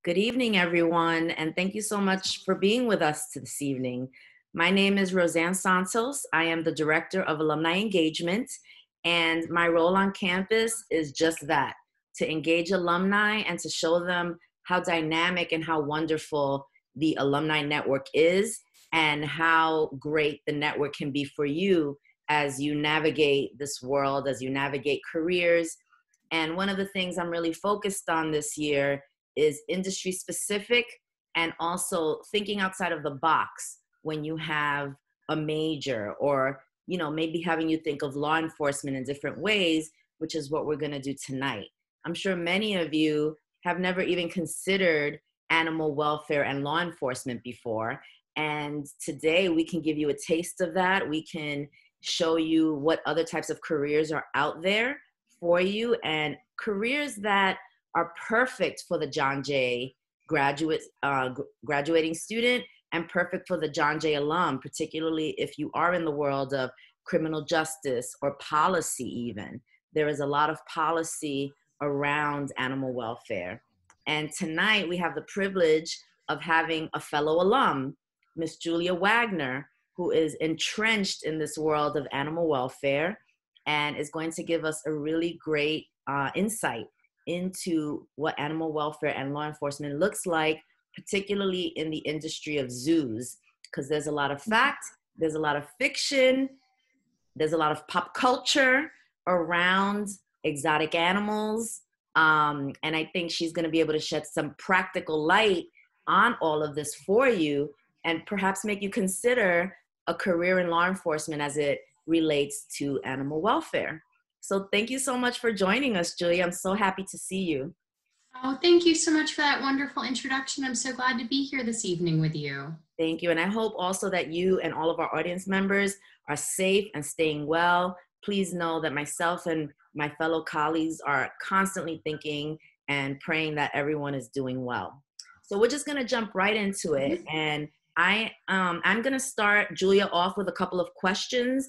Good evening, everyone, and thank you so much for being with us this evening. My name is Roseanne Santos. I am the Director of Alumni Engagement, and my role on campus is just that, to engage alumni and to show them how dynamic and how wonderful the alumni network is and how great the network can be for you as you navigate this world, as you navigate careers. And one of the things I'm really focused on this year is industry specific and also thinking outside of the box when you have a major, or maybe having you think of law enforcement in different ways, which is what we're going to do tonight. I'm sure many of you have never even considered animal welfare and law enforcement before, and today we can give you a taste of that. We can show you what other types of careers are out there for you, and careers that are perfect for the John Jay graduating student and perfect for the John Jay alum, particularly if you are in the world of criminal justice or policy even. There is a lot of policy around animal welfare. And tonight we have the privilege of having a fellow alum, Miss Julia Wagner, who is entrenched in this world of animal welfare and is going to give us a really great insight into what animal welfare and law enforcement looks like, particularly in the industry of zoos, because there's a lot of fact, there's a lot of fiction, there's a lot of pop culture around exotic animals. And I think she's going to be able to shed some practical light on all of this for you and perhaps make you consider a career in law enforcement as it relates to animal welfare. So thank you so much for joining us, Julia. I'm so happy to see you. Oh, thank you so much for that wonderful introduction. I'm so glad to be here this evening with you. Thank you. And I hope also that you and all of our audience members are safe and staying well. Please know that myself and my fellow colleagues are constantly thinking and praying that everyone is doing well. So we're just going to jump right into it. And I'm going to start Julia off with a couple of questions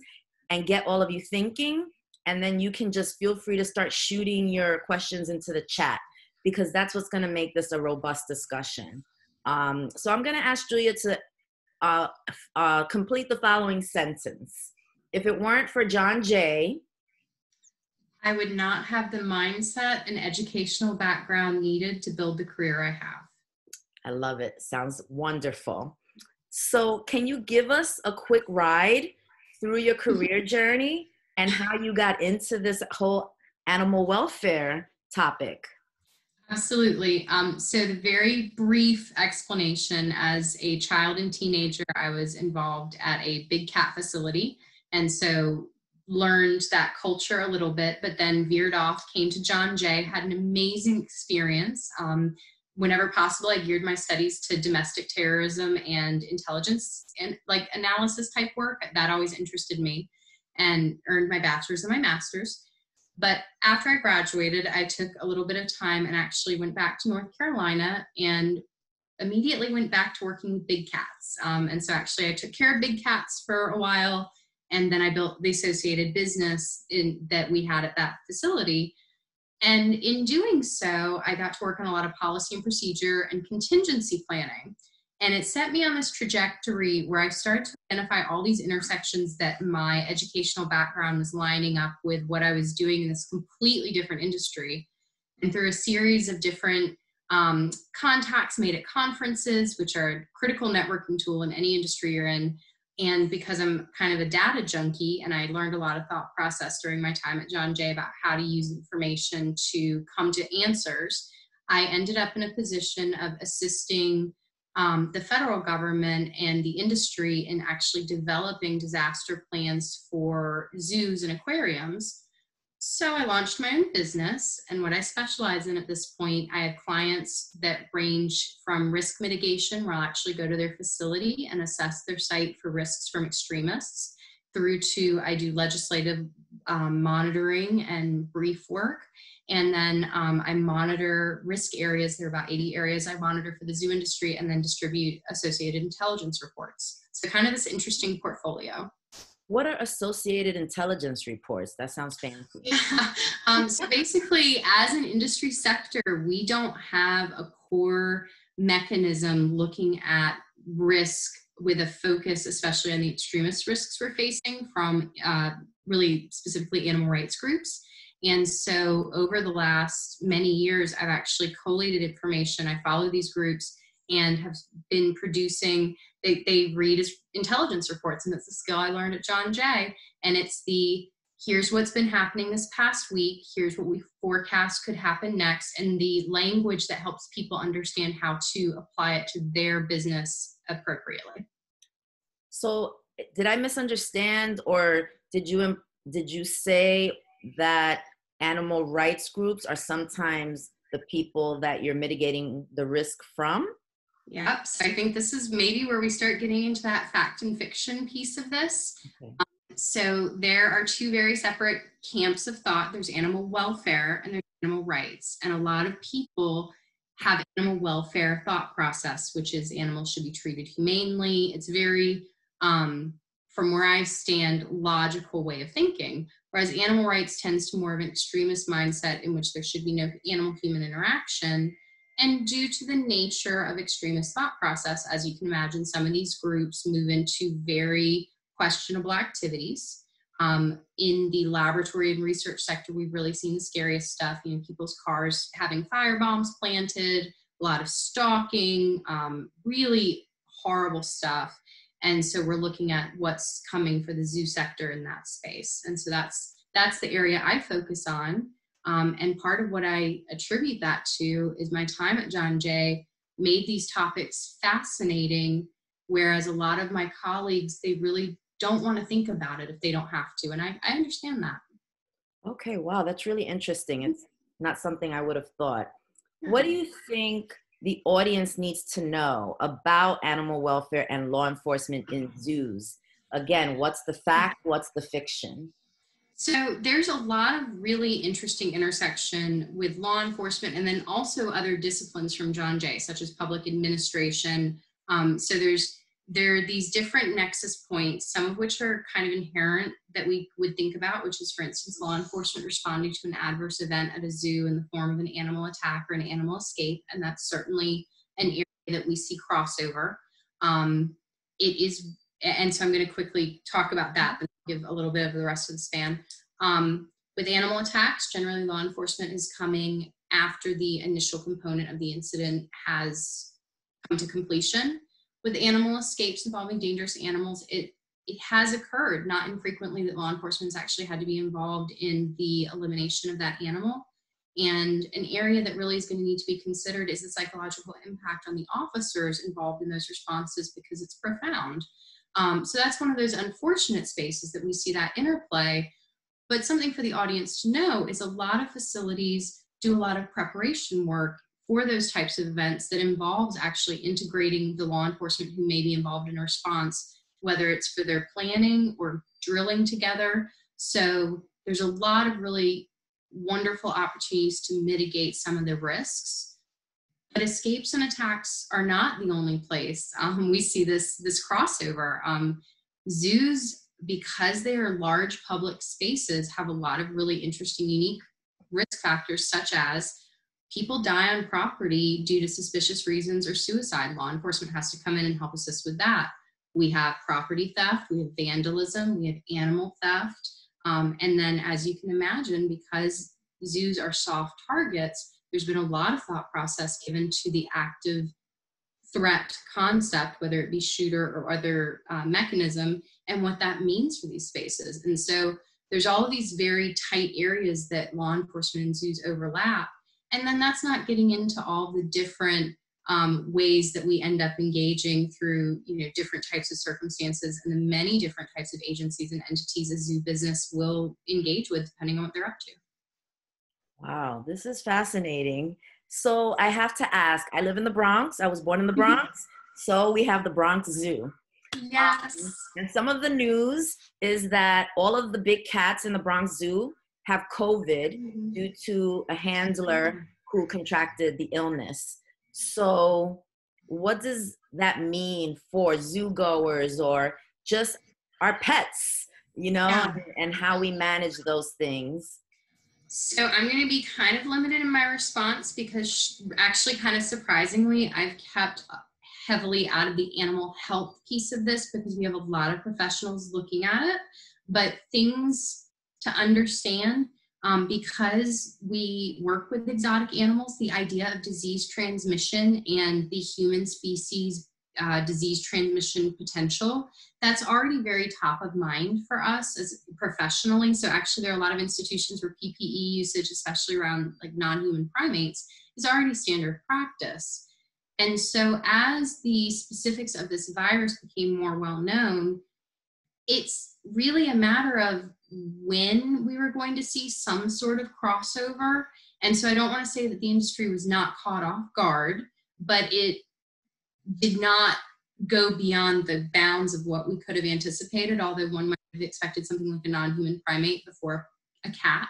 and get all of you thinking. And then you can just feel free to start shooting your questions into the chat, because that's what's going to make this a robust discussion. So I'm going to ask Julia to complete the following sentence. If it weren't for John Jay, I would not have the mindset and educational background needed to build the career I have. I love it. Sounds wonderful. So can you give us a quick ride through your career journey and how you got into this whole animal welfare topic? Absolutely. So the very brief explanation: as a child and teenager, I was involved at a big cat facility, and so learned that culture a little bit, but then veered off, came to John Jay, had an amazing experience. Whenever possible, I geared my studies to domestic terrorism and intelligence and analysis type work. That always interested me, and earned my bachelor's and my master's. But after I graduated, I took a little bit of time and actually went back to North Carolina and immediately went back to working with big cats. And so actually I took care of big cats for a while, and then I built the associated business that we had at that facility. And in doing so, I got to work on a lot of policy and procedure and contingency planning. And it set me on this trajectory where I started to identify all these intersections that my educational background was lining up with what I was doing in this completely different industry. And through a series of different contacts made at conferences, which are a critical networking tool in any industry you're in, and because I'm kind of a data junkie and I learned a lot of thought process during my time at John Jay about how to use information to come to answers, I ended up in a position of assisting the federal government and the industry in actually developing disaster plans for zoos and aquariums. So I launched my own business, and what I specialize in at this point, I have clients that range from risk mitigation, where I'll actually go to their facility and assess their site for risks from extremists, through to I do legislative monitoring and brief work. And then I monitor risk areas. There are about 80 areas I monitor for the zoo industry, and then distribute associated intelligence reports. So kind of this interesting portfolio. What are associated intelligence reports? That sounds fancy. Yeah. So basically, as an industry sector, we don't have a core mechanism looking at risk with a focus, especially on the extremist risks we're facing from really specifically animal rights groups. And so over the last many years, I've actually collated information. I follow these groups and have been producing, they read as intelligence reports, and that's a skill I learned at John Jay. And it's here's what's been happening this past week, here's what we forecast could happen next, and the language that helps people understand how to apply it to their business appropriately. So did I misunderstand, or did you say that animal rights groups are sometimes the people that you're mitigating the risk from? Yep. So I think this is maybe where we start getting into that fact and fiction piece of this. Okay. So there are two very separate camps of thought. There's animal welfare and there's animal rights. And a lot of people have animal welfare thought process, which is animals should be treated humanely. It's very, from where I stand, logical way of thinking. Whereas animal rights tends to more of an extremist mindset in which there should be no animal-human interaction. And due to the nature of extremist thought process, as you can imagine, some of these groups move into very questionable activities. In the laboratory and research sector, we've really seen the scariest stuff, people's cars having fire bombs planted, a lot of stalking, really horrible stuff. And so we're looking at what's coming for the zoo sector in that space. And so that's the area I focus on. And part of what I attribute that to is my time at John Jay made these topics fascinating, whereas a lot of my colleagues, they really don't want to think about it if they don't have to. And I understand that. Okay, wow, that's really interesting. It's not something I would have thought. What do you think the audience needs to know about animal welfare and law enforcement in zoos? Again, what's the fact? What's the fiction? So there's a lot of really interesting intersection with law enforcement and then also other disciplines from John Jay, such as public administration. So there are these different nexus points, some of which are kind of inherent that we would think about, which is, for instance, law enforcement responding to an adverse event at a zoo in the form of an animal attack or an animal escape. And that's certainly an area that we see crossover. It is, and so I'm going to quickly talk about that, but give a little bit of the rest of the span. With animal attacks, generally law enforcement is coming after the initial component of the incident has come to completion. With animal escapes involving dangerous animals, it has occurred not infrequently that law enforcement has actually had to be involved in the elimination of that animal. And an area that really is going to need to be considered is the psychological impact on the officers involved in those responses, because it's profound. So that's one of those unfortunate spaces that we see that interplay. But something for the audience to know is a lot of facilities do a lot of preparation work for those types of events that involves actually integrating the law enforcement who may be involved in a response, whether it's for their planning or drilling together. So there's a lot of really wonderful opportunities to mitigate some of the risks. But escapes and attacks are not the only place. We see this crossover. Zoos, because they are large public spaces, have a lot of really interesting, unique risk factors, such as people die on property due to suspicious reasons or suicide. Law enforcement has to come in and help assist with that. We have property theft, we have vandalism, we have animal theft. And then, as you can imagine, because zoos are soft targets, there's been a lot of thought process given to the active threat concept, whether it be shooter or other mechanism, and what that means for these spaces. And so there's all of these very tight areas that law enforcement and zoos overlap. And then that's not getting into all the different ways that we end up engaging through, different types of circumstances and the many different types of agencies and entities a zoo business will engage with depending on what they're up to. Wow, this is fascinating. So I have to ask, I live in the Bronx. I was born in the Bronx. So we have the Bronx Zoo. Yes. And some of the news is that all of the big cats in the Bronx Zoo have COVID due to a handler who contracted the illness. So what does that mean for zoo goers or just our pets, and how we manage those things? So I'm going to be kind of limited in my response because actually kind of surprisingly, I've kept heavily out of the animal health piece of this because we have a lot of professionals looking at it, but things to understand, because we work with exotic animals, the idea of disease transmission and the human species disease transmission potential, that's already very top of mind for us as professionally. So actually there are a lot of institutions where PPE usage, especially around like non-human primates, is already standard practice. And so as the specifics of this virus became more well known, it's really a matter of when we were going to see some sort of crossover. And so I don't want to say that the industry was not caught off guard, but it did not go beyond the bounds of what we could have anticipated, although one might have expected something like a non-human primate before a cat.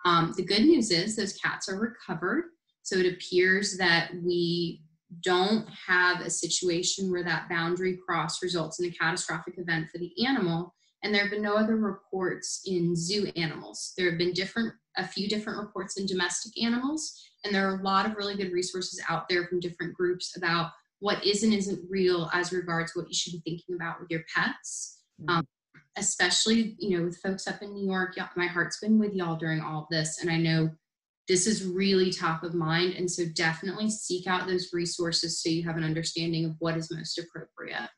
The good news is those cats are recovered. So it appears that we don't have a situation where that boundary cross results in a catastrophic event for the animal. And there have been no other reports in zoo animals. There have been a few different reports in domestic animals, and there are a lot of really good resources out there from different groups about what is and isn't real as regards what you should be thinking about with your pets. Especially, with folks up in New York, my heart's been with y'all during all of this. And I know this is really top of mind. And so definitely seek out those resources so you have an understanding of what is most appropriate.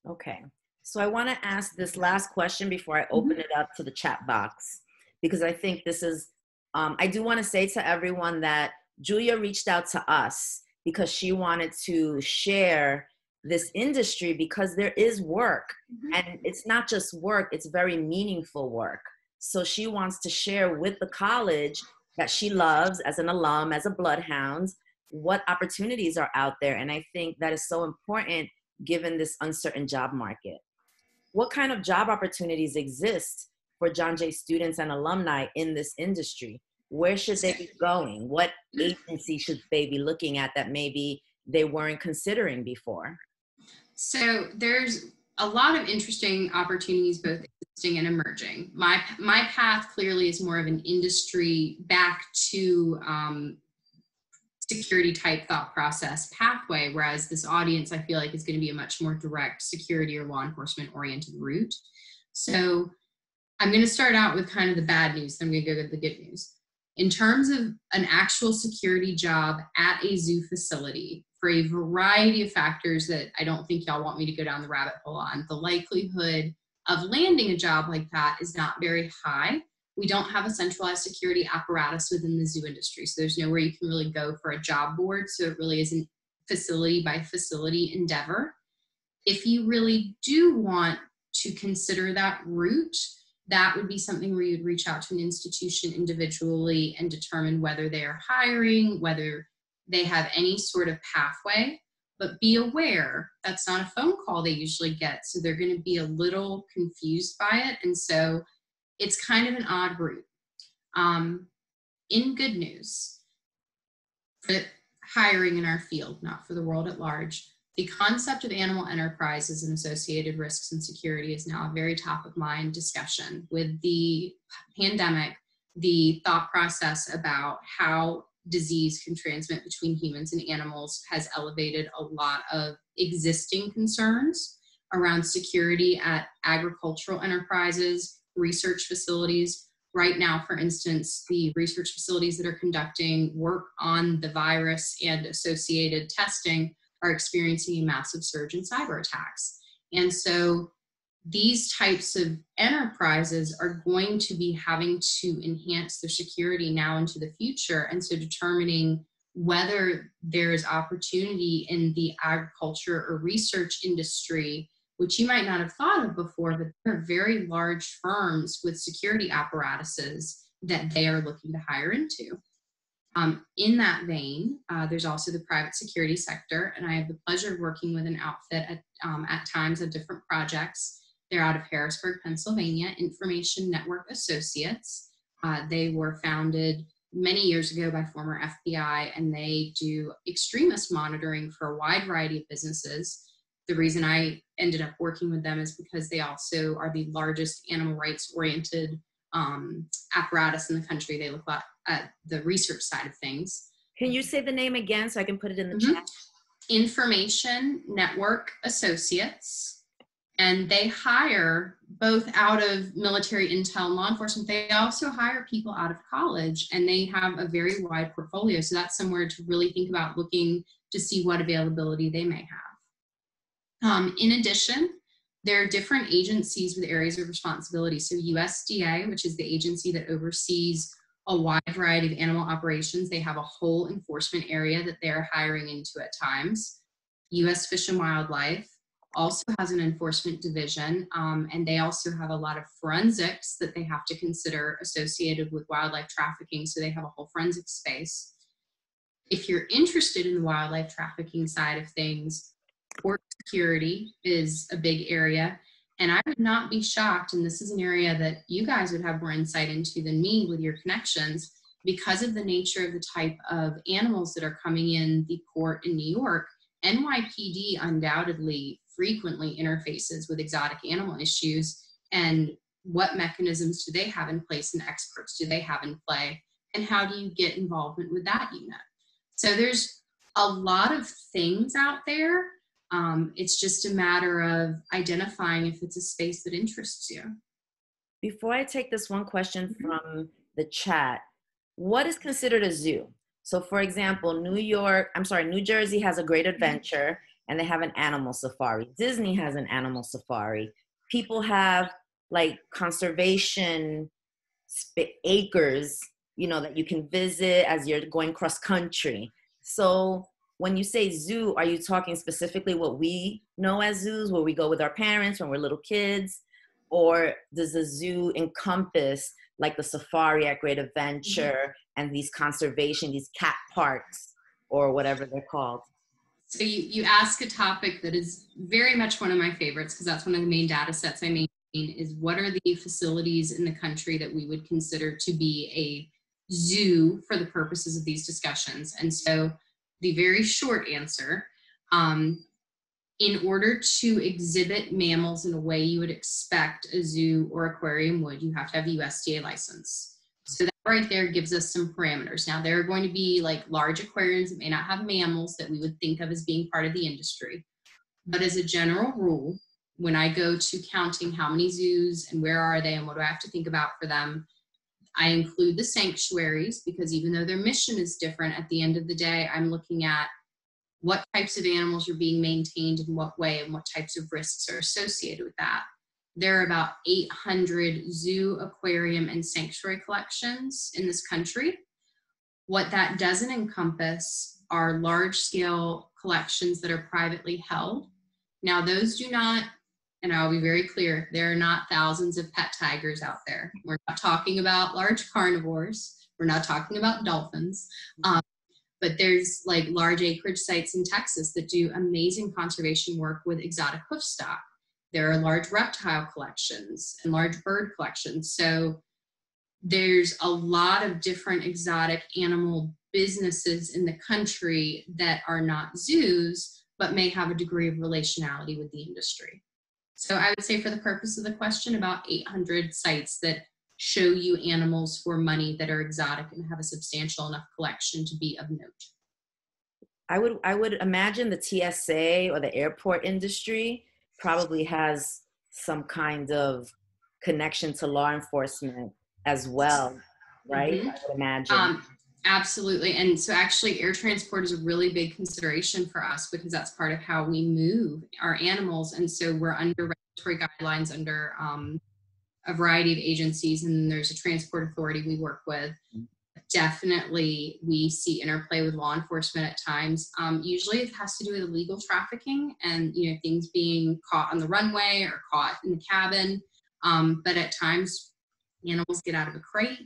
Okay. So I want to ask this last question before I open it up to the chat box, because I think this is, I do want to say to everyone that Julia reached out to us because she wanted to share this industry because there is work, and it's not just work, it's very meaningful work. So she wants to share with the college that she loves as an alum, as a bloodhound, what opportunities are out there. And I think that is so important given this uncertain job market. What kind of job opportunities exist for John Jay students and alumni in this industry? Where should they be going? What agency should they be looking at that maybe they weren't considering before? So there's a lot of interesting opportunities, both existing and emerging. My path clearly is more of an industry back to security type thought process pathway, whereas this audience I feel like is going to be a much more direct security or law enforcement oriented route. So I'm going to start out with kind of the bad news, then I'm going to go to the good news. In terms of an actual security job at a zoo facility, for a variety of factors that I don't think y'all want me to go down the rabbit hole on, the likelihood of landing a job like that is not very high. We don't have a centralized security apparatus within the zoo industry, so there's nowhere you can really go for a job board, so it really is a facility by facility endeavor. If you really do want to consider that route, that would be something where you'd reach out to an institution individually and determine whether they are hiring, whether they have any sort of pathway. But be aware, that's not a phone call they usually get, so they're going to be a little confused by it. And so it's kind of an odd route. In good news, for hiring in our field, not for the world at large, the concept of animal enterprises and associated risks and security is now a very top of mind discussion. With the pandemic, the thought process about how disease can transmit between humans and animals has elevated a lot of existing concerns around security at agricultural enterprises, research facilities. Right now, for instance, the research facilities that are conducting work on the virus and associated testing are experiencing a massive surge in cyber attacks. And so these types of enterprises are going to be having to enhance their security now into the future. And so determining whether there is opportunity in the agriculture or research industry, which you might not have thought of before, but there are very large firms with security apparatuses that they are looking to hire into. In that vein, there's also the private security sector, and I have the pleasure of working with an outfit at times on different projects. They're out of Harrisburg, Pennsylvania, Information Network Associates. They were founded many years ago by former FBI, and they do extremist monitoring for a wide variety of businesses. The reason I ended up working with them is because they also are the largest animal rights oriented apparatus in the country. They look at the research side of things. Can you say the name again so I can put it in the Mm-hmm. chat? Information Network Associates. And they hire both out of military intel and law enforcement. They also hire people out of college, and they have a very wide portfolio. So that's somewhere to really think about looking to see what availability they may have. In addition, there are different agencies with areas of responsibility. So USDA, which is the agency that oversees a wide variety of animal operations, they have a whole enforcement area that they're hiring into at times. US Fish and Wildlife also has an enforcement division, and they also have a lot of forensics that they have to consider associated with wildlife trafficking, so they have a whole forensic space. If you're interested in the wildlife trafficking side of things, port security is a big area, and I would not be shocked, and this is an area that you guys would have more insight into than me with your connections, because of the nature of the type of animals that are coming in the port in New York. NYPD undoubtedly frequently interfaces with exotic animal issues, and what mechanisms do they have in place and experts do they have in play, and how do you get involvement with that unit? So there's a lot of things out there. It's just a matter of identifying if it's a space that interests you. Before I take this one question from the chat, what is considered a zoo? So for example, New Jersey has a Great Adventure and they have an animal safari. Disney has an animal safari. People have like conservation acres, that you can visit as you're going cross country. So when you say zoo, are you talking specifically what we know as zoos, where we go with our parents when we're little kids? Or does the zoo encompass like the safari at Great Adventure and these cat parks or whatever they're called? So you ask a topic that is very much one of my favorites, because that's one of the main data sets I maintain, is what are the facilities in the country that we would consider to be a zoo for the purposes of these discussions. And so the very short answer, in order to exhibit mammals in a way you would expect a zoo or aquarium would, you have to have a USDA license. So that right there gives us some parameters. Now, there are going to be like large aquariums that may not have mammals that we would think of as being part of the industry. But as a general rule, when I go to counting how many zoos and where are they and what do I have to think about for them, I include the sanctuaries, because even though their mission is different, at the end of the day, I'm looking at what types of animals are being maintained in what way and what types of risks are associated with that. There are about 800 zoo, aquarium, and sanctuary collections in this country. What that doesn't encompass are large-scale collections that are privately held. Now, those do not, and I'll be very clear, there are not thousands of pet tigers out there. We're not talking about large carnivores. We're not talking about dolphins. But there's like large acreage sites in Texas that do amazing conservation work with exotic hoofstock. There are large reptile collections and large bird collections. So there's a lot of different exotic animal businesses in the country that are not zoos, but may have a degree of relationality with the industry. So I would say, for the purpose of the question, about 800 sites that show you animals for money that are exotic and have a substantial enough collection to be of note. I would imagine the TSA or the airport industry probably has some kind of connection to law enforcement as well, right? I would imagine. Absolutely. And so actually air transport is a really big consideration for us, because that's part of how we move our animals. And so we're under regulatory guidelines under a variety of agencies, and there's a transport authority we work with. Definitely we see interplay with law enforcement at times. Usually it has to do with illegal trafficking and things being caught on the runway or caught in the cabin. But at times animals get out of a crate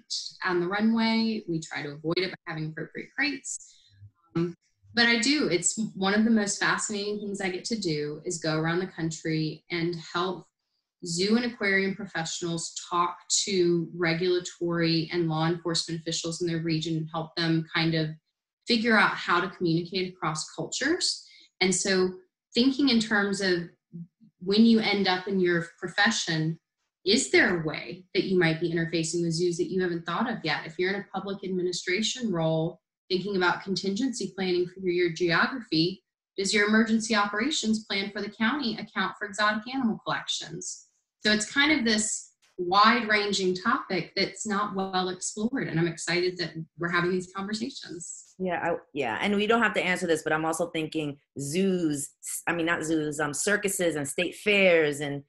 on the runway. We try to avoid it by having appropriate crates. But it's one of the most fascinating things I get to do is go around the country and help zoo and aquarium professionals talk to regulatory and law enforcement officials in their region and help them kind of figure out how to communicate across cultures. And so thinking in terms of when you end up in your profession, is there a way that you might be interfacing with zoos that you haven't thought of yet? If you're in a public administration role, thinking about contingency planning for your geography, does your emergency operations plan for the county account for exotic animal collections? So it's kind of this wide-ranging topic that's not well explored, and I'm excited that we're having these conversations. Yeah, and we don't have to answer this, but I'm also thinking zoos, I mean, not zoos, circuses and state fairs, and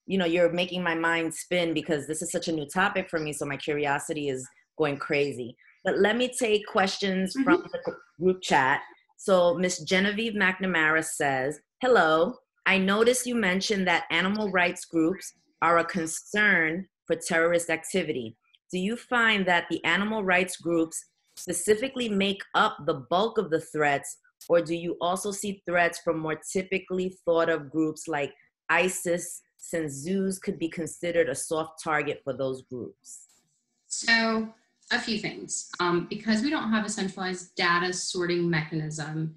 you're making my mind spin because this is such a new topic for me, so my curiosity is going crazy. But let me take questions from the group chat. So Miss Genevieve McNamara says, hello, I noticed you mentioned that animal rights groups are a concern for terrorist activity. Do you find that the animal rights groups specifically make up the bulk of the threats, or do you also see threats from more typically thought of groups like ISIS, since zoos could be considered a soft target for those groups? So a few things. Because we don't have a centralized data sorting mechanism,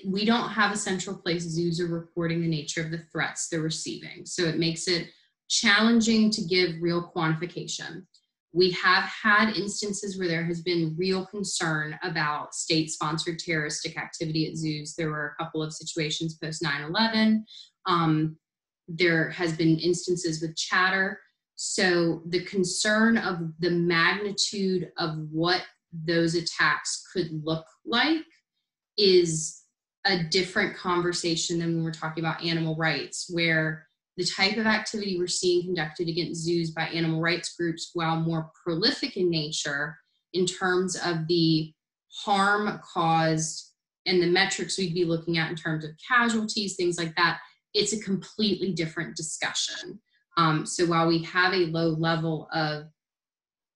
we don't have a central place zoos are reporting the nature of the threats they're receiving. So it makes it challenging to give real quantification. We have had instances where there has been real concern about state-sponsored terroristic activity at zoos. There were a couple of situations post 9/11. There has been instances with chatter. So the concern of the magnitude of what those attacks could look like is a different conversation than when we're talking about animal rights, where the type of activity we're seeing conducted against zoos by animal rights groups, while more prolific in nature in terms of the harm caused and the metrics we'd be looking at in terms of casualties, things like that, it's a completely different discussion. So while we have a low level of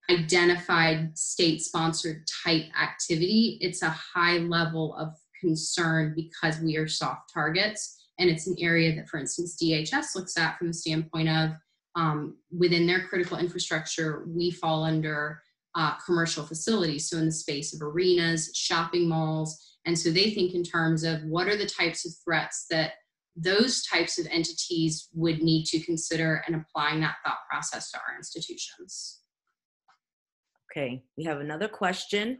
identified state-sponsored type activity, it's a high level of concern because we are soft targets. And it's an area that, for instance, DHS looks at from the standpoint of within their critical infrastructure, we fall under commercial facilities. So in the space of arenas, shopping malls. And so they think in terms of what are the types of threats that those types of entities would need to consider, and applying that thought process to our institutions. Okay, we have another question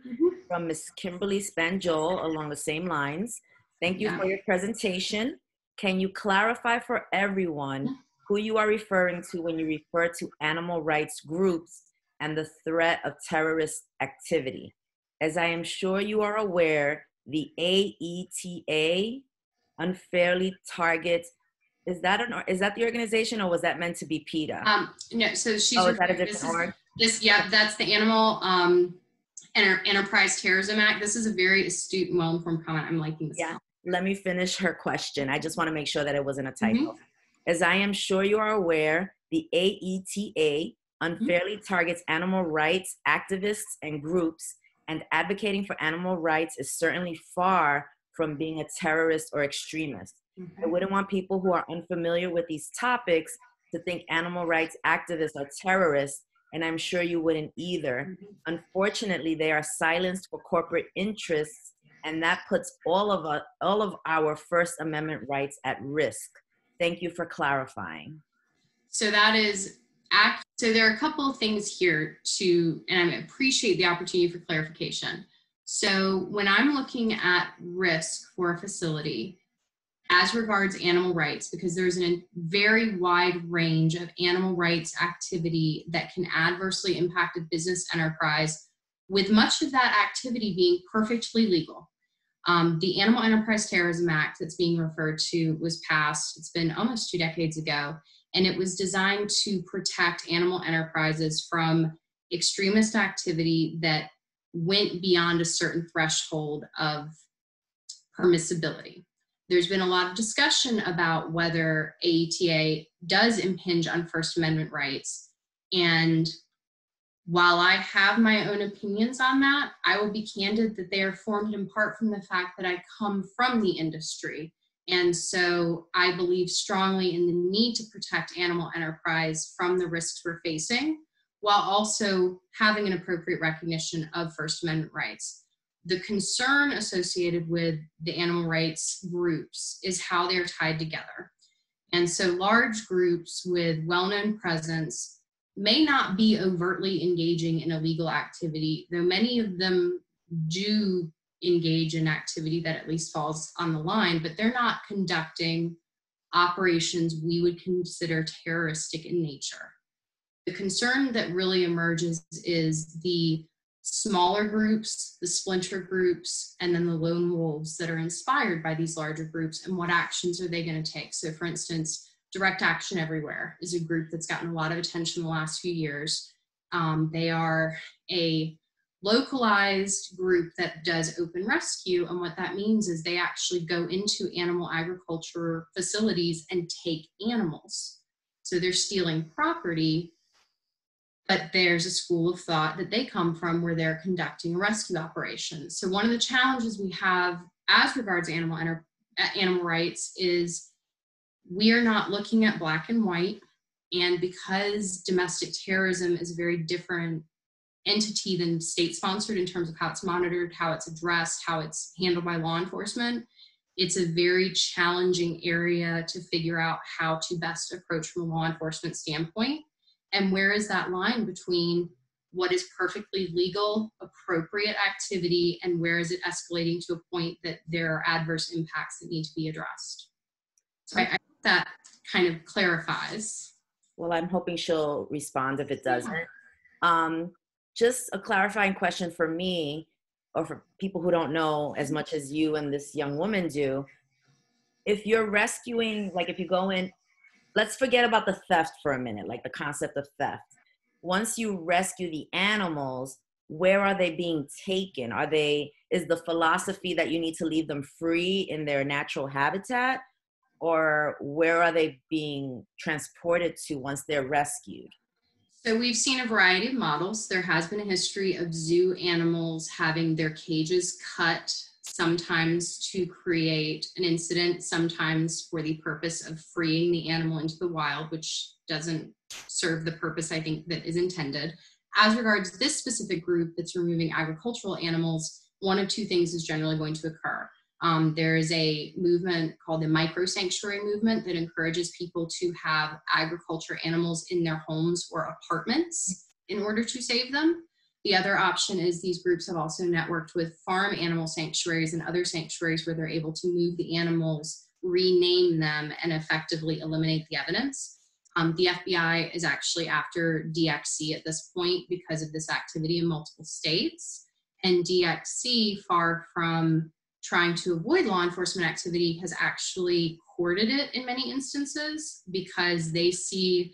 from Ms. Kimberly Spanjol along the same lines. Thank you for your presentation. Can you clarify for everyone who you are referring to when you refer to animal rights groups and the threat of terrorist activity? As I am sure you are aware, the AETA unfairly targets, is that the organization, or was that meant to be PETA? No, so she's is that a different org? That's the Animal Enterprise Terrorism Act. This is a very astute and well-informed comment. I'm liking this. Yeah, let me finish her question. I just want to make sure that it wasn't a typo. As I am sure you are aware, the AETA unfairly targets animal rights activists and groups, and advocating for animal rights is certainly far from being a terrorist or extremist. I wouldn't want people who are unfamiliar with these topics to think animal rights activists are terrorists, and I'm sure you wouldn't either. Unfortunately, they are silenced for corporate interests, and that puts all of our First Amendment rights at risk. Thank you for clarifying. So that is, so there are a couple of things here and I appreciate the opportunity for clarification. So when I'm looking at risk for a facility, as regards animal rights, because there's a very wide range of animal rights activity that can adversely impact a business enterprise, with much of that activity being perfectly legal. The Animal Enterprise Terrorism Act that's being referred to was passed, it's been almost 2 decades ago, and it was designed to protect animal enterprises from extremist activity that went beyond a certain threshold of permissibility. There's been a lot of discussion about whether AETA does impinge on First Amendment rights. And while I have my own opinions on that, I will be candid that they are formed in part from the fact that I come from the industry. And so I believe strongly in the need to protect animal enterprise from the risks we're facing, while also having an appropriate recognition of First Amendment rights. The concern associated with the animal rights groups is how they're tied together. And so large groups with well-known presence may not be overtly engaging in illegal activity, though many of them do engage in activity that at least falls on the line, but they're not conducting operations we would consider terroristic in nature. The concern that really emerges is the smaller groups, the splinter groups, and then the lone wolves that are inspired by these larger groups, and what actions are they going to take? So for instance, Direct Action Everywhere is a group that's gotten a lot of attention in the last few years. They are a localized group that does open rescue, and what that means is they actually go into animal agriculture facilities and take animals. So they're stealing property, but there's a school of thought that they come from where they're conducting rescue operations. So one of the challenges we have as regards animal rights is we are not looking at black and white, and because domestic terrorism is a very different entity than state-sponsored in terms of how it's monitored, how it's addressed, how it's handled by law enforcement, it's a very challenging area to figure out how to best approach from a law enforcement standpoint. And where is that line between what is perfectly legal, appropriate activity, and where is it escalating to a point that there are adverse impacts that need to be addressed? So I hope that kind of clarifies. Well, I'm hoping she'll respond if it doesn't. Just a clarifying question for me, or for people who don't know as much as you and this young woman do. If you're rescuing, like if you go in, let's forget about the theft for a minute, like the concept of theft. Once you rescue the animals, where are they being taken? Is the philosophy that you need to leave them free in their natural habitat? Or where are they being transported to once they're rescued? So we've seen a variety of models. There has been a history of zoo animals having their cages cut, sometimes to create an incident, sometimes for the purpose of freeing the animal into the wild, which doesn't serve the purpose I think that is intended. As regards this specific group that's removing agricultural animals, one of two things is generally going to occur. There is a movement called the micro sanctuary movement that encourages people to have agriculture animals in their homes or apartments in order to save them. The other option is these groups have also networked with farm animal sanctuaries and other sanctuaries where they're able to move the animals, rename them, and effectively eliminate the evidence. The FBI is actually after DXC at this point because of this activity in multiple states. And DXC, far from trying to avoid law enforcement activity, has actually courted it in many instances because they see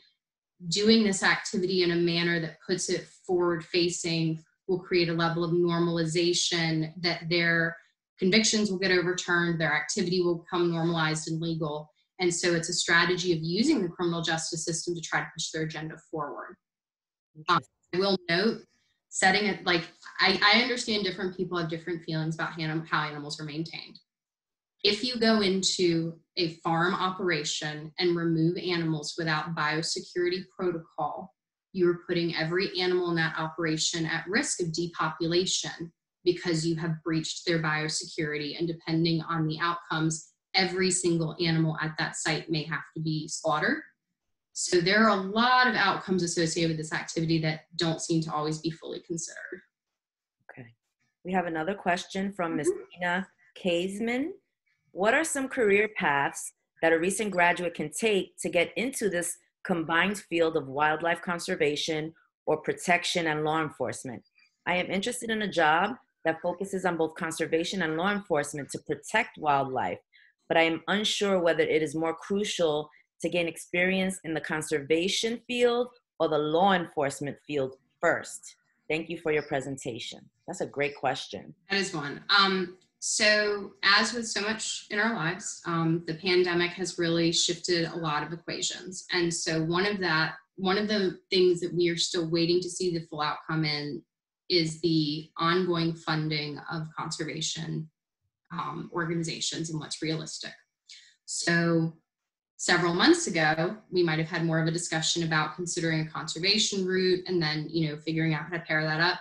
doing this activity in a manner that puts it forward facing will create a level of normalization that their convictions will get overturned, their activity will become normalized and legal. And so it's a strategy of using the criminal justice system to try to push their agenda forward. I will note, setting it, like, I understand different people have different feelings about how animals are maintained. If you go into a farm operation and remove animals without biosecurity protocol, you're putting every animal in that operation at risk of depopulation because you have breached their biosecurity, and depending on the outcomes, every single animal at that site may have to be slaughtered. So there are a lot of outcomes associated with this activity that don't seem to always be fully considered. Okay. We have another question from Ms. Tina Kaisman. What are some career paths that a recent graduate can take to get into this combined field of wildlife conservation or protection and law enforcement? I am interested in a job that focuses on both conservation and law enforcement to protect wildlife, but I am unsure whether it is more crucial to gain experience in the conservation field or the law enforcement field first. Thank you for your presentation. That's a great question. That is one. So as with so much in our lives, the pandemic has really shifted a lot of equations. And so one of the things that we are still waiting to see the full outcome in is the ongoing funding of conservation organizations and what's realistic. So several months ago, we might have had more of a discussion about considering a conservation route and then, figuring out how to pair that up.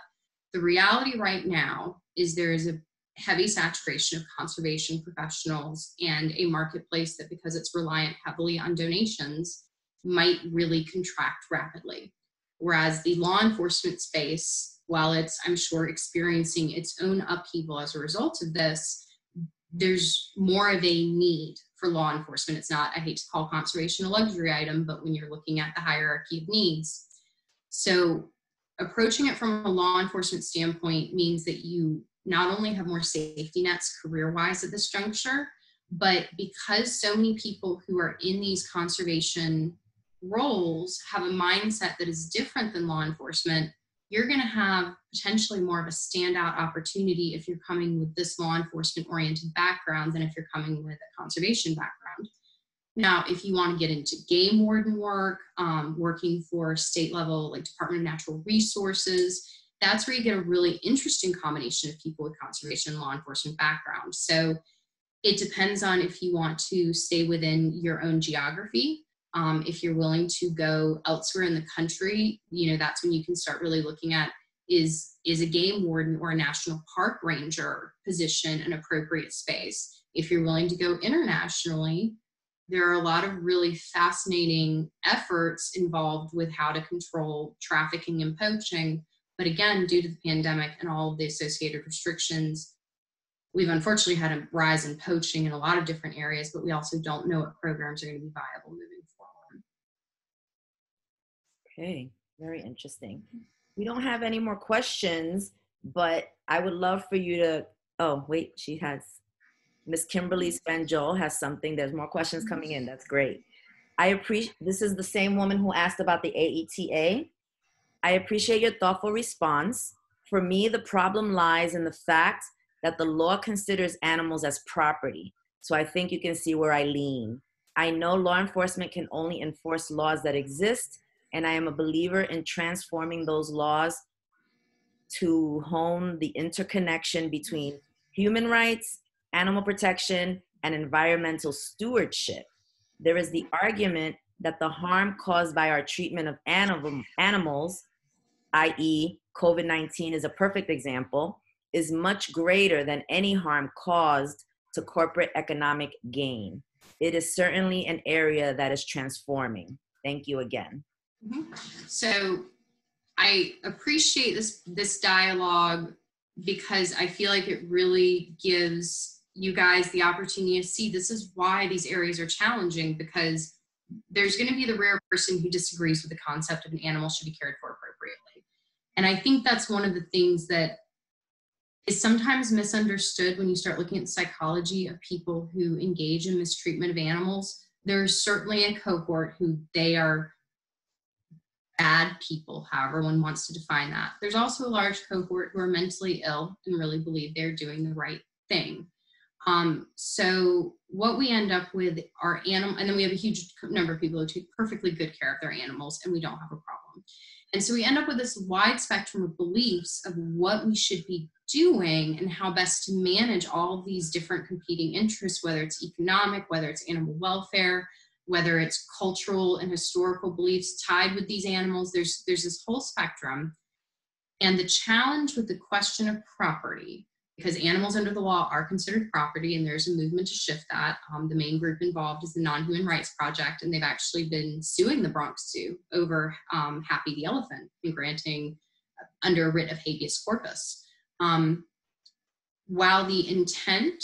The reality right now is there is a heavy saturation of conservation professionals and a marketplace that, because it's reliant heavily on donations, might really contract rapidly. Whereas the law enforcement space, while it's, I'm sure, experiencing its own upheaval as a result of this, there's more of a need for law enforcement. It's not, I hate to call conservation a luxury item, but when you're looking at the hierarchy of needs. So approaching it from a law enforcement standpoint means that you not only have more safety nets career-wise at this juncture, but because so many people who are in these conservation roles have a mindset that is different than law enforcement, you're going to have potentially more of a standout opportunity if you're coming with this law enforcement oriented background than if you're coming with a conservation background. Now, if you want to get into game warden work, working for state level, like Department of Natural Resources, that's where you get a really interesting combination of people with conservation and law enforcement background. So it depends on if you want to stay within your own geography. If you're willing to go elsewhere in the country, you know, that's when you can start really looking at is a game warden or a national park ranger position an appropriate space. If you're willing to go internationally, there are a lot of really fascinating efforts involved with how to control trafficking and poaching. But again, due to the pandemic and all of the associated restrictions, we've unfortunately had a rise in poaching in a lot of different areas, but we also don't know what programs are going to be viable moving forward. Okay, very interesting. We don't have any more questions, but I would love for you to, oh, wait, she has, Miss Kimberly Spanjol has something. There's more questions coming in. That's great. I appreciate, this is the same woman who asked about the AETA. I appreciate your thoughtful response. For me, the problem lies in the fact that the law considers animals as property. So I think you can see where I lean. I know law enforcement can only enforce laws that exist, and I am a believer in transforming those laws to hone the interconnection between human rights, animal protection, and environmental stewardship. There is the argument that the harm caused by our treatment of animals, i.e. COVID-19 is a perfect example, is much greater than any harm caused to corporate economic gain. It is certainly an area that is transforming. Thank you again. Mm-hmm. So I appreciate this dialogue because I feel like it really gives you guys the opportunity to see this is why these areas are challenging, because there's going to be the rare person who disagrees with the concept of an animal should be cared for appropriately. And I think that's one of the things that is sometimes misunderstood when you start looking at the psychology of people who engage in mistreatment of animals. There's certainly a cohort who they are bad people, however one wants to define that. There's also a large cohort who are mentally ill and really believe they're doing the right thing. So what we end up with are animal, and then we have a huge number of people who take perfectly good care of their animals and we don't have a problem. And so we end up with this wide spectrum of beliefs of what we should be doing and how best to manage all of these different competing interests, whether it's economic, whether it's animal welfare, whether it's cultural and historical beliefs tied with these animals. There's this whole spectrum. And the challenge with the question of property, because animals under the law are considered property, and there's a movement to shift that. The main group involved is the Non-Human Rights Project, and they've actually been suing the Bronx Zoo over Happy the elephant and granting under a writ of habeas corpus. While the intent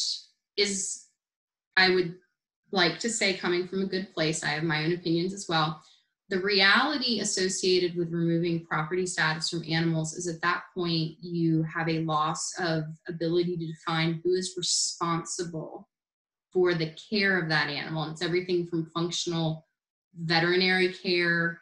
is, I would like to say, coming from a good place, I have my own opinions as well. The reality associated with removing property status from animals is at that point you have a loss of ability to define who is responsible for the care of that animal. And it's everything from functional veterinary care,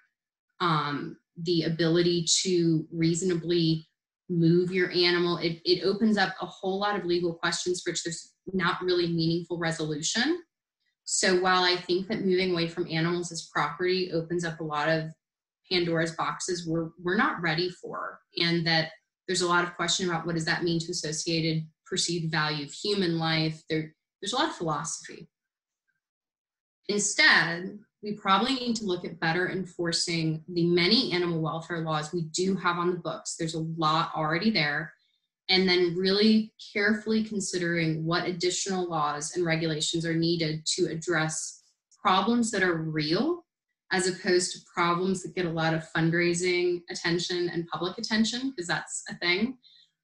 the ability to reasonably move your animal. It opens up a whole lot of legal questions for which there's not really meaningful resolution. So while I think that moving away from animals as property opens up a lot of Pandora's boxes we're not ready for, and that there's a lot of question about what does that mean to associated perceived value of human life, there's a lot of philosophy. Instead, we probably need to look at better enforcing the many animal welfare laws we do have on the books. There's a lot already there. and then really carefully considering what additional laws and regulations are needed to address problems that are real, as opposed to problems that get a lot of fundraising attention and public attention, because that's a thing.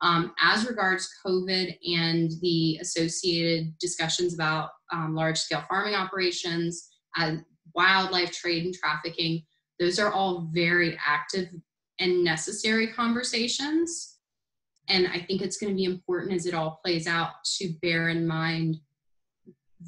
As regards COVID and the associated discussions about large-scale farming operations, wildlife trade and trafficking, those are all very active and necessary conversations. And I think it's going to be important as it all plays out to bear in mind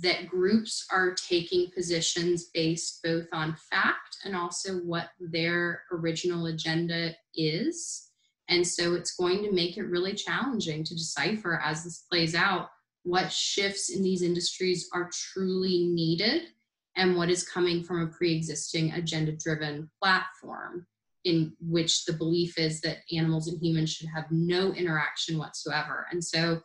that groups are taking positions based both on fact and also what their original agenda is. And so it's going to make it really challenging to decipher, as this plays out, what shifts in these industries are truly needed and what is coming from a pre-existing agenda-driven platform in which the belief is that animals and humans should have no interaction whatsoever. And so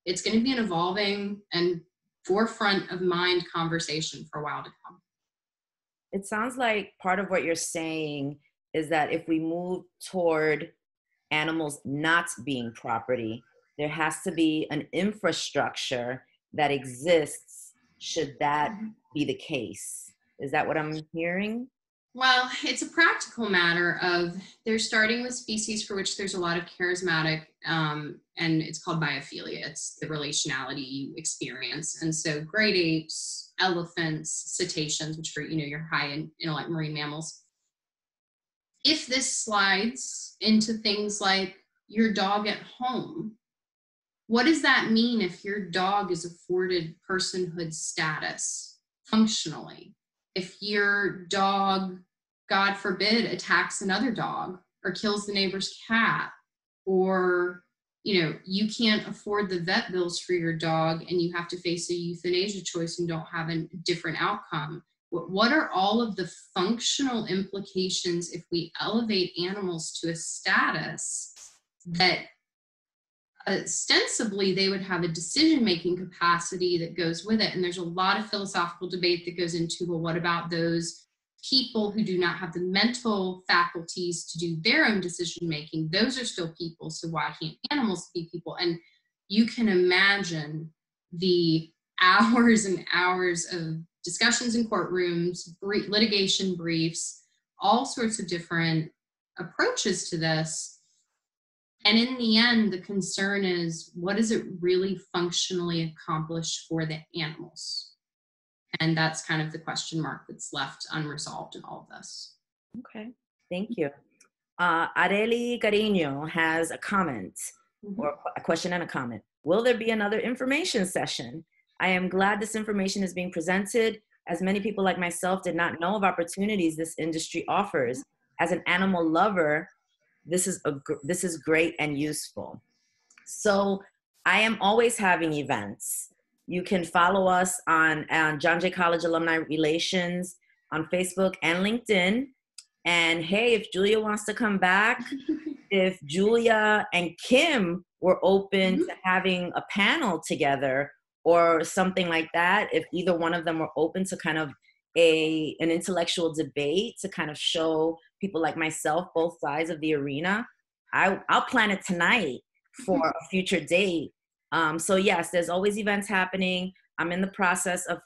it's going to be an evolving and forefront of mind conversation for a while to come. It sounds like part of what you're saying is that if we move toward animals not being property, there has to be an infrastructure that exists should that be the case. Is that what I'm hearing? Well, it's a practical matter of they're starting with species for which there's a lot of charismatic, and it's called biophilia. It's the relationality you experience. And so great apes, elephants, cetaceans, which are, your high in intellect marine mammals. If this slides into things like your dog at home, what does that mean if your dog is afforded personhood status functionally? If your dog, God forbid, attacks another dog or kills the neighbor's cat, or, you can't afford the vet bills for your dog and you have to face a euthanasia choice and don't have a different outcome. What are all of the functional implications if we elevate animals to a status that ostensibly they would have a decision-making capacity that goes with it? And there's a lot of philosophical debate that goes into, well, what about those people who do not have the mental faculties to do their own decision-making? Those are still people, so why can't animals be people? And you can imagine the hours and hours of discussions in courtrooms, litigation briefs, all sorts of different approaches to this. And in the end, the concern is, what does it really functionally accomplish for the animals? And that's kind of the question mark that's left unresolved in all of this. Okay, thank you. Areli Carino has a comment, or a question and a comment. Will there be another information session? I am glad this information is being presented, as many people like myself did not know of opportunities this industry offers. As an animal lover, this is great and useful. So I am always having events. You can follow us on John Jay College Alumni Relations on Facebook and LinkedIn. And hey, if Julia wants to come back, if Julia and Kim were open to having a panel together or something like that, if either one of them were open to kind of an intellectual debate to kind of show people like myself both sides of the arena, I'll plan it tonight for a future date. So yes, there's always events happening. I'm in the process of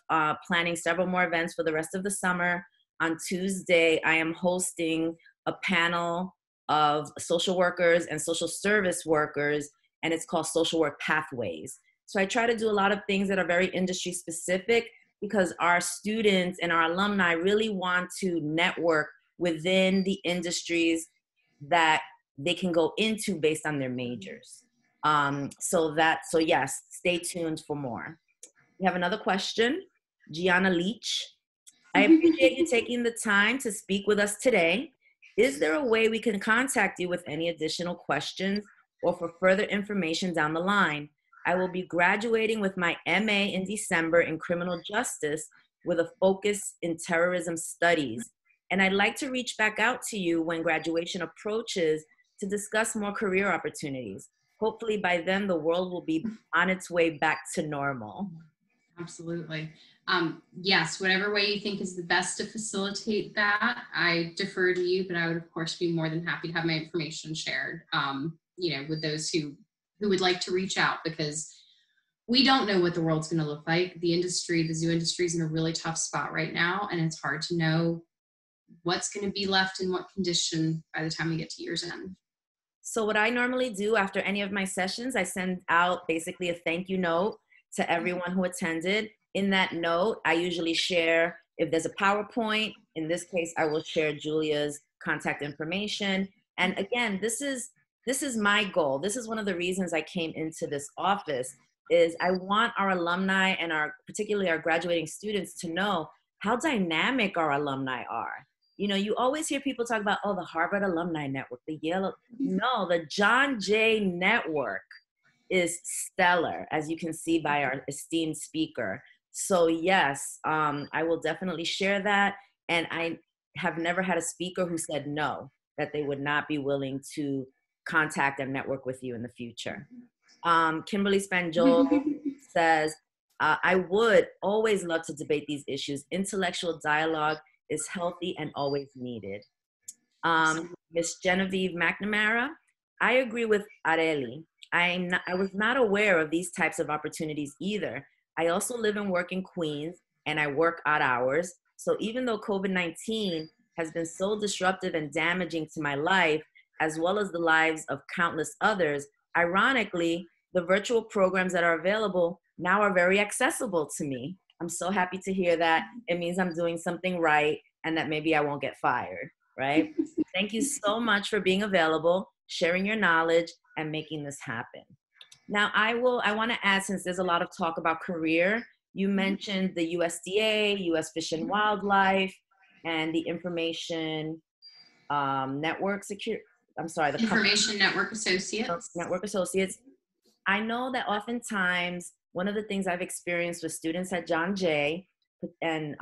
planning several more events for the rest of the summer. On Tuesday, I am hosting a panel of social workers and social service workers, and it's called Social Work Pathways. So I try to do a lot of things that are very industry specific, because our students and our alumni really want to network within the industries that they can go into based on their majors. So yes, stay tuned for more. We have another question, Gianna Leach. I appreciate you taking the time to speak with us today. Is there a way we can contact you with any additional questions or for further information down the line? I will be graduating with my MA in December in criminal justice with a focus in terrorism studies. And I'd like to reach back out to you when graduation approaches to discuss more career opportunities. Hopefully by then the world will be on its way back to normal. Absolutely. Yes, whatever way you think is the best to facilitate that, I defer to you, but I would of course be more than happy to have my information shared, with those who who would like to reach out, because we don't know what the world's going to look like. The industry, the zoo industry, is in a really tough spot right now, and it's hard to know what's going to be left in what condition by the time we get to year's end. So what I normally do after any of my sessions, I send out basically a thank you note to everyone who attended. In that note, I usually share, if there's a PowerPoint, in this case, I will share Julia's contact information. And again, this is my goal. This is one of the reasons I came into this office, is I want our alumni and particularly our graduating students to know how dynamic our alumni are. You know, you always hear people talk about, oh, the Harvard Alumni Network, the Yale. No, the John Jay Network is stellar, as you can see by our esteemed speaker. So yes, I will definitely share that. And I have never had a speaker who said no, that they would not be willing to contact and network with you in the future. Kimberly Spanjol says, I would always love to debate these issues. Intellectual dialogue is healthy and always needed. Miss Genevieve McNamara, I agree with Areli. I was not aware of these types of opportunities either. I also live and work in Queens, and I work odd hours. So even though COVID-19 has been so disruptive and damaging to my life, as well as the lives of countless others, ironically, the virtual programs that are available now are very accessible to me. I'm so happy to hear that. It means I'm doing something right and that maybe I won't get fired, right? Thank you so much for being available, sharing your knowledge, and making this happen. Now, I want to add, since there's a lot of talk about career, you mentioned the USDA, U.S. Fish and Wildlife, and the Information Network Information Network Associates. Network Associates. I know that oftentimes one of the things I've experienced with students at John Jay, and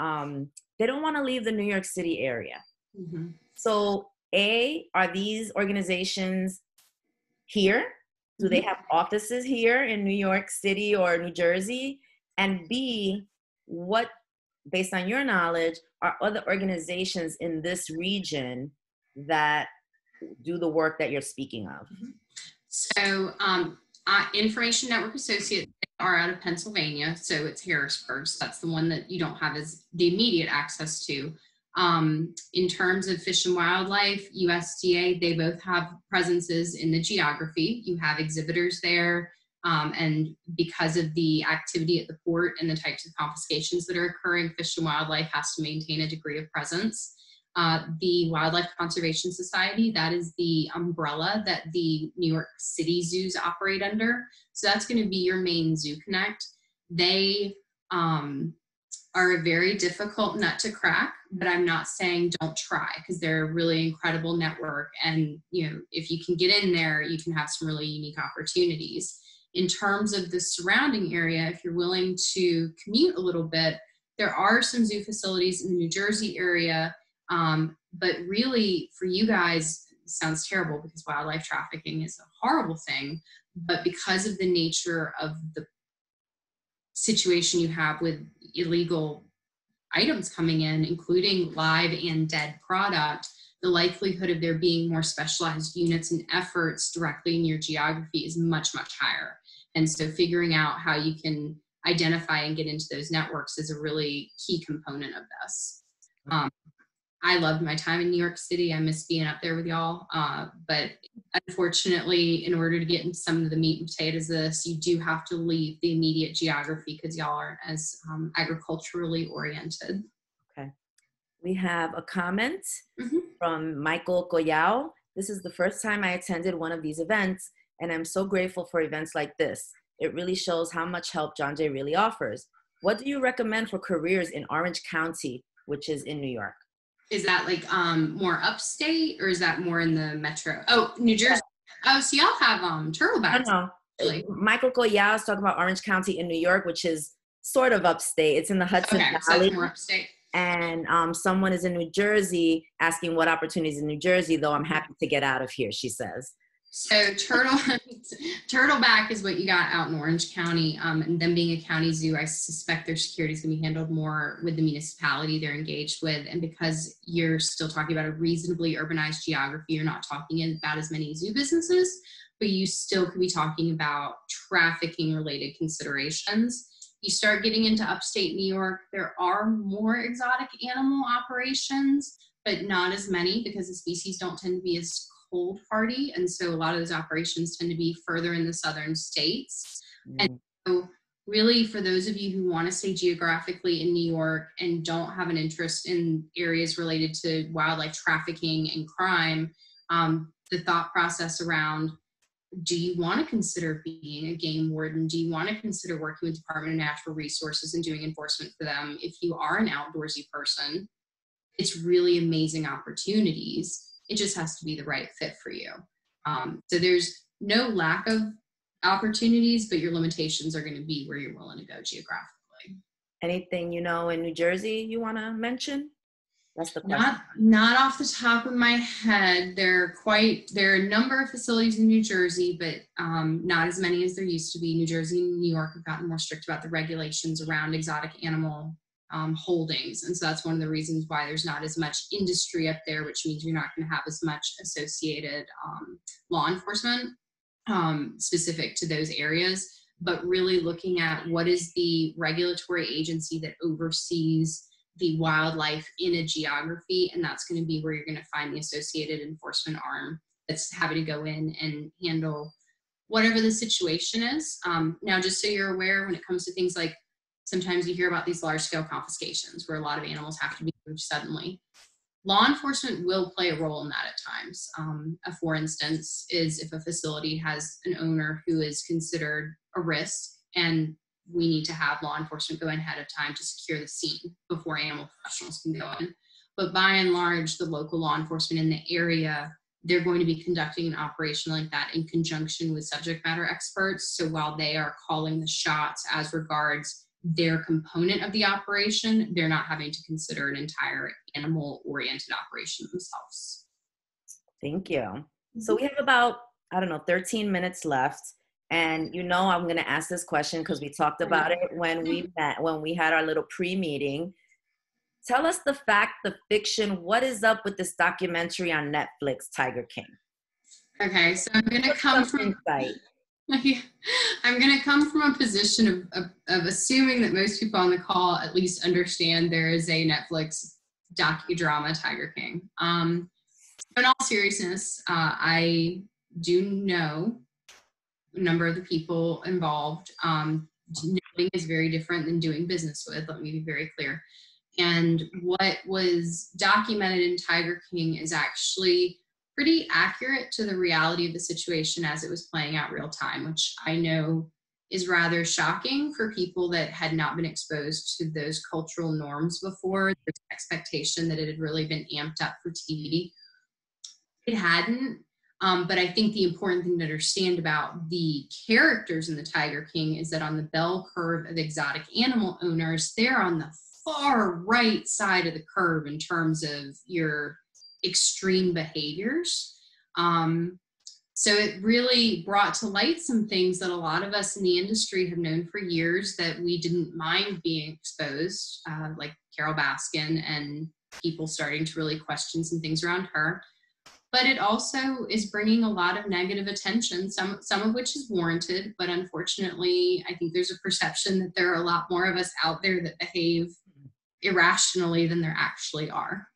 they don't want to leave the New York City area. Mm-hmm. So are these organizations here? Do they have offices here in New York City or New Jersey? And B, what, based on your knowledge, are other organizations in this region that do the work that you're speaking of? So Information Network Associates are out of Pennsylvania, so it's Harrisburg. So that's the one that you don't have as the immediate access to. In terms of Fish and Wildlife, USDA, they both have presences in the geography. You have exhibitors there, and because of the activity at the port and the types of confiscations that are occurring, Fish and Wildlife has to maintain a degree of presence. The Wildlife Conservation Society, that is the umbrella that the New York City zoos operate under. So that's going to be your main zoo connect. They are a very difficult nut to crack, but I'm not saying don't try, because they're a really incredible network. And, you know, if you can get in there, you can have some really unique opportunities. In terms of the surrounding area, if you're willing to commute a little bit, there are some zoo facilities in the New Jersey area. But really, for you guys, it sounds terrible because wildlife trafficking is a horrible thing. But because of the nature of the situation you have with illegal items coming in, including live and dead product, the likelihood of there being more specialized units and efforts directly in your geography is much, much higher. And so figuring out how you can identify and get into those networks is a really key component of this. I loved my time in New York City. I miss being up there with y'all. But unfortunately, in order to get into some of the meat and potatoes of this, you do have to leave the immediate geography because y'all aren't as agriculturally oriented. Okay. We have a comment from Michael Koyal. This is the first time I attended one of these events, and I'm so grateful for events like this. It really shows how much help John Jay really offers. What do you recommend for careers in Orange County, which is in New York? Is that like more upstate, or is that more in the metro? Oh, New Jersey. Oh, so y'all have turtlebacks. No. Michael Koyal is talking about Orange County in New York, which is sort of upstate. It's in the Hudson Valley. So that's more upstate. And someone is in New Jersey asking what opportunities in New Jersey, though I'm happy to get out of here, she says. So turtleback is what you got out in Orange County, and them being a county zoo, I suspect their security is going to be handled more with the municipality they're engaged with. And because you're still talking about a reasonably urbanized geography, you're not talking about as many zoo businesses, but you still could be talking about trafficking related considerations. You start getting into upstate New York, there are more exotic animal operations, but not as many because the species don't tend to be as cold hardy. And so a lot of those operations tend to be further in the southern states. And so really, for those of you who want to stay geographically in New York and don't have an interest in areas related to wildlife trafficking and crime, the thought process around, do you want to consider being a game warden? Do you want to consider working with Department of Natural Resources and doing enforcement for them? If you are an outdoorsy person, it's really amazing opportunities. It just has to be the right fit for you. So there's no lack of opportunities, but your limitations are going to be where you're willing to go geographically. Anything, in New Jersey you want to mention? That's the question. Not off the top of my head. There are a number of facilities in New Jersey, but not as many as there used to be. New Jersey and New York have gotten more strict about the regulations around exotic animal holdings. And so that's one of the reasons why there's not as much industry up there, which means you're not going to have as much associated law enforcement specific to those areas. But really looking at what is the regulatory agency that oversees the wildlife in a geography, and that's going to be where you're going to find the associated enforcement arm that's having to go in and handle whatever the situation is. Now, just so you're aware, when it comes to things like, sometimes you hear about these large-scale confiscations where a lot of animals have to be moved suddenly. Law enforcement will play a role in that at times. For instance, is if a facility has an owner who is considered a risk, and we need to have law enforcement go in ahead of time to secure the scene before animal professionals can go in. But by and large, the local law enforcement in the area, they're going to be conducting an operation like that in conjunction with subject matter experts. So while they are calling the shots as regards their component of the operation, they're not having to consider an entire animal-oriented operation themselves. Thank you. So we have about, 13 minutes left. And I'm going to ask this question because we talked about it when we met, when we had our little pre-meeting. Tell us the fact, the fiction, what is up with this documentary on Netflix, Tiger King? Okay, so I'm going to come from a position of assuming that most people on the call at least understand there is a Netflix docudrama, Tiger King. In all seriousness, I do know a number of the people involved. Knowing is very different than doing business with, let me be very clear. And what was documented in Tiger King is actually pretty accurate to the reality of the situation as it was playing out real time, which I know is rather shocking for people that had not been exposed to those cultural norms before. There's an expectation that it had really been amped up for TV. It hadn't. But I think the important thing to understand about the characters in the Tiger King is that on the bell curve of exotic animal owners, they're on the far right side of the curve in terms of your extreme behaviors. So it really brought to light some things that a lot of us in the industry have known for years that we didn't mind being exposed, like Carol Baskin and people starting to really question some things around her. But it also is bringing a lot of negative attention, some of which is warranted, but unfortunately, I think there's a perception that there are a lot more of us out there that behave irrationally than there actually are.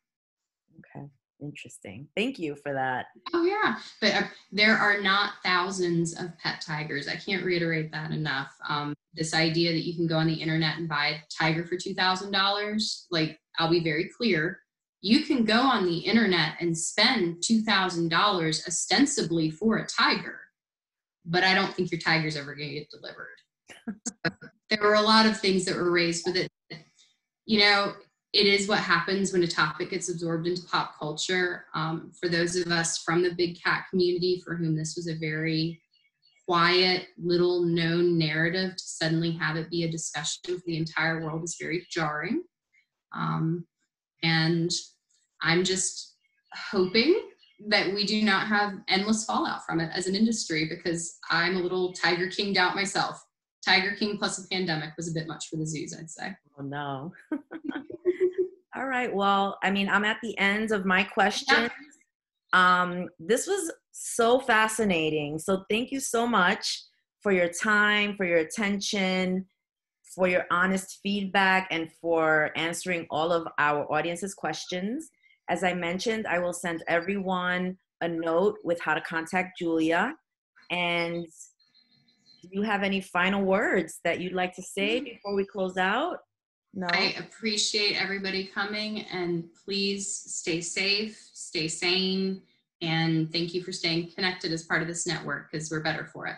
Okay, interesting. Thank you for that. Oh yeah, but there are not thousands of pet tigers. I can't reiterate that enough. This idea that you can go on the internet and buy a tiger for $2,000, like, I'll be very clear. You can go on the internet and spend $2,000 ostensibly for a tiger, but I don't think your tiger's ever going to get delivered. So there were a lot of things that were raised with it. It is what happens when a topic gets absorbed into pop culture. For those of us from the big cat community for whom this was a very quiet, little known narrative, to suddenly have it be a discussion for the entire world is very jarring. And I'm just hoping that we do not have endless fallout from it as an industry, because I'm a little Tiger Kinged out myself. Tiger King plus a pandemic was a bit much for the zoos, I'd say. Oh, no. All right. Well, I'm at the end of my questions. This was So fascinating. So thank you so much for your time, for your attention, for your honest feedback, and for answering all of our audience's questions. As I mentioned, I will send everyone a note with how to contact Julia. And do you have any final words that you'd like to say before we close out? No? I appreciate everybody coming, and please stay safe, stay sane, and thank you for staying connected as part of this network, because we're better for it.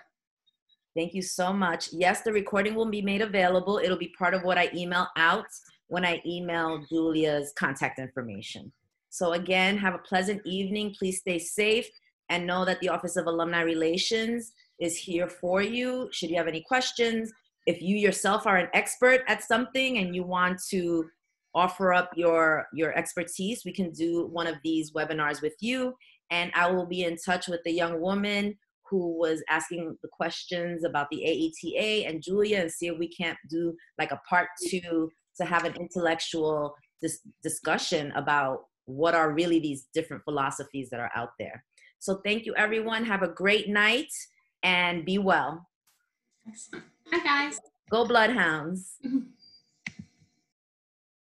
Thank you so much. Yes, the recording will be made available. It'll be part of what I email out when I email Julia's contact information. So again, have a pleasant evening. Please stay safe and know that the Office of Alumni Relations is here for you. Should you have any questions, if you yourself are an expert at something and you want to offer up your expertise, we can do one of these webinars with you. And I will be in touch with the young woman who was asking the questions about the AETA and Julia, and see if we can't do like a part 2 to have an intellectual discussion about what are really these different philosophies that are out there. So thank you, everyone. Have a great night and be well. Excellent. Hi, guys. Go Bloodhounds.